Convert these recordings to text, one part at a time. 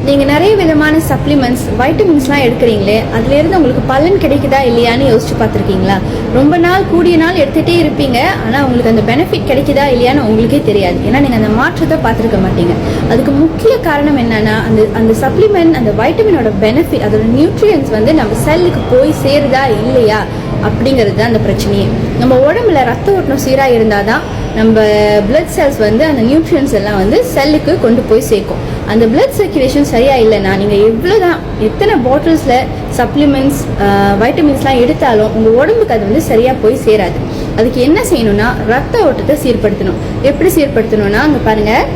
நீங்கள் நிறைய விதமான சப்ளிமெண்ட்ஸ் வைட்டமின்ஸ்லாம் எடுக்கிறீங்களே, அதுலேருந்து உங்களுக்கு பலன் கிடைக்குதா இல்லையான்னு யோசிச்சு பார்த்துருக்கீங்களா? ரொம்ப நாள் கூடிய நாள் எடுத்துகிட்டே இருப்பீங்க, ஆனால் உங்களுக்கு அந்த பெனிஃபிட் கிடைக்குதா இல்லையான்னு உங்களுக்கே தெரியாது. ஏன்னா நீங்கள் அந்த மாற்றத்தை பார்த்துருக்க மாட்டீங்க. அதுக்கு முக்கிய காரணம் என்னன்னா, அந்த சப்ளிமெண்ட், அந்த வைட்டமினோட பெனிஃபிட், அதோட நியூட்ரியன்ஸ் வந்து நம்ம செல்லுக்கு போய் சேருதா இல்லையா அப்படிங்கிறது தான் அந்த பிரச்சனையே. நம்ம உடம்புல ரத்த ஓட்டம் சீராக இருந்தால் தான் நம்ம பிளட் செல்ஸ் வந்து அந்த நியூட்ரியன்ஸ் எல்லாம் வந்து செல்லுக்கு கொண்டு போய் சேர்க்கும். அந்த பிளட் சர்க்குலேஷன் சரியாக இல்லைன்னா நீங்கள் எத்தனை பாட்டில்ஸில் சப்ளிமெண்ட்ஸ் வைட்டமின்ஸ்லாம் எடுத்தாலும் உங்கள் உடம்புக்கு அது வந்து சரியாக போய் சேராது. அதுக்கு என்ன செய்யணும்னா, ரத்த ஓட்டத்தை சீர்படுத்தணும். எப்படி சீர்படுத்தணும்னா, அங்கே பாருங்கள்,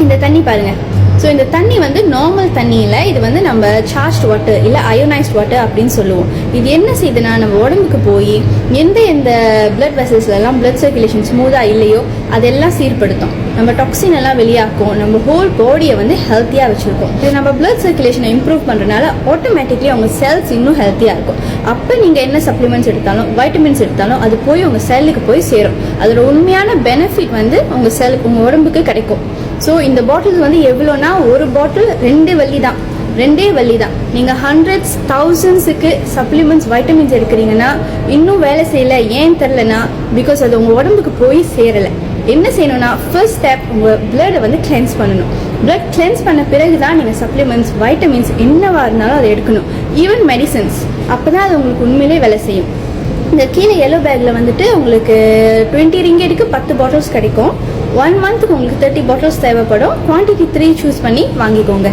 இந்த தண்ணி பாருங்கள். ஸோ இந்த தண்ணி வந்து நார்மல் தண்ணி இல்லை, இது வந்து நம்ம சார்ஜ்ட் வாட்டர் இல்லை அயோனைஸ்ட் வாட்டர் அப்படின்னு சொல்லுவோம். இது என்ன செய்யுதுன்னா, நம்ம உடம்புக்கு போய் எந்த பிளட் வெசல்ஸ்லாம் பிளட் சர்க்குலேஷன் ஸ்மூத்தாக இல்லையோ அதெல்லாம் சீர்படுத்தும். நம்ம டாக்ஸின் எல்லாம் வெளியாக்கும், நம்ம ஹோல் பாடியை வந்து ஹெல்த்தியாக வச்சுருக்கோம். இது நம்ம பிளட் சர்க்குலேஷனை இம்ப்ரூவ் பண்ணுறதுனால ஆட்டோமேட்டிக்லி அவங்க செல்ஸ் இன்னும் ஹெல்த்தியாக இருக்கும். அப்போ நீங்கள் என்ன சப்ளிமெண்ட்ஸ் எடுத்தாலும் வைட்டமின்ஸ் எடுத்தாலும் அது போய் உங்கள் செல்லுக்கு போய் சேரும். அதோட உண்மையான பெனிஃபிட் வந்து உங்கள் செல்லுக்கு, உங்கள் உடம்புக்கு கிடைக்கும். ஸோ இந்த பாட்டில்ஸ் வந்து எவ்வளோனா, ஒரு பாட்டில் 2 வெள்ளி தான். நீங்கள் ஹண்ட்ரட்ஸ் தௌசண்ட்ஸுக்கு சப்ளிமெண்ட்ஸ் வைட்டமின்ஸ் எடுக்கிறீங்கன்னா இன்னும் வேலை செய்யலை. ஏன் தெரிலனா, பிகாஸ் அது உங்கள் உடம்புக்கு போய் சேரலை. என்ன செய்யணும்னா, ஃபர்ஸ்ட் ஸ்டெப் உங்கள் பிளட்டை வந்து கிளென்ஸ் பண்ணணும். பிளட் கிளென்ஸ் பண்ண பிறகு தான் நீங்கள் சப்ளிமெண்ட்ஸ் வைட்டமின்ஸ் என்னவா இருந்தாலும் அதை எடுக்கணும். Even medicines. அப்போ தான் அது உங்களுக்கு உண்மையிலே வேலை செய்யும். இந்த கீழே எல்லோ பேக்கில் வந்துட்டு உங்களுக்கு 20 ரிங்கெட்டுக்கு 10 பாட்டில்ஸ் கிடைக்கும். 1 மந்த்துக்கு உங்களுக்கு 30 பாட்டில்ஸ் தேவைப்படும். குவான்டிட்டி 3 சூஸ் பண்ணி வாங்கிக்கோங்க.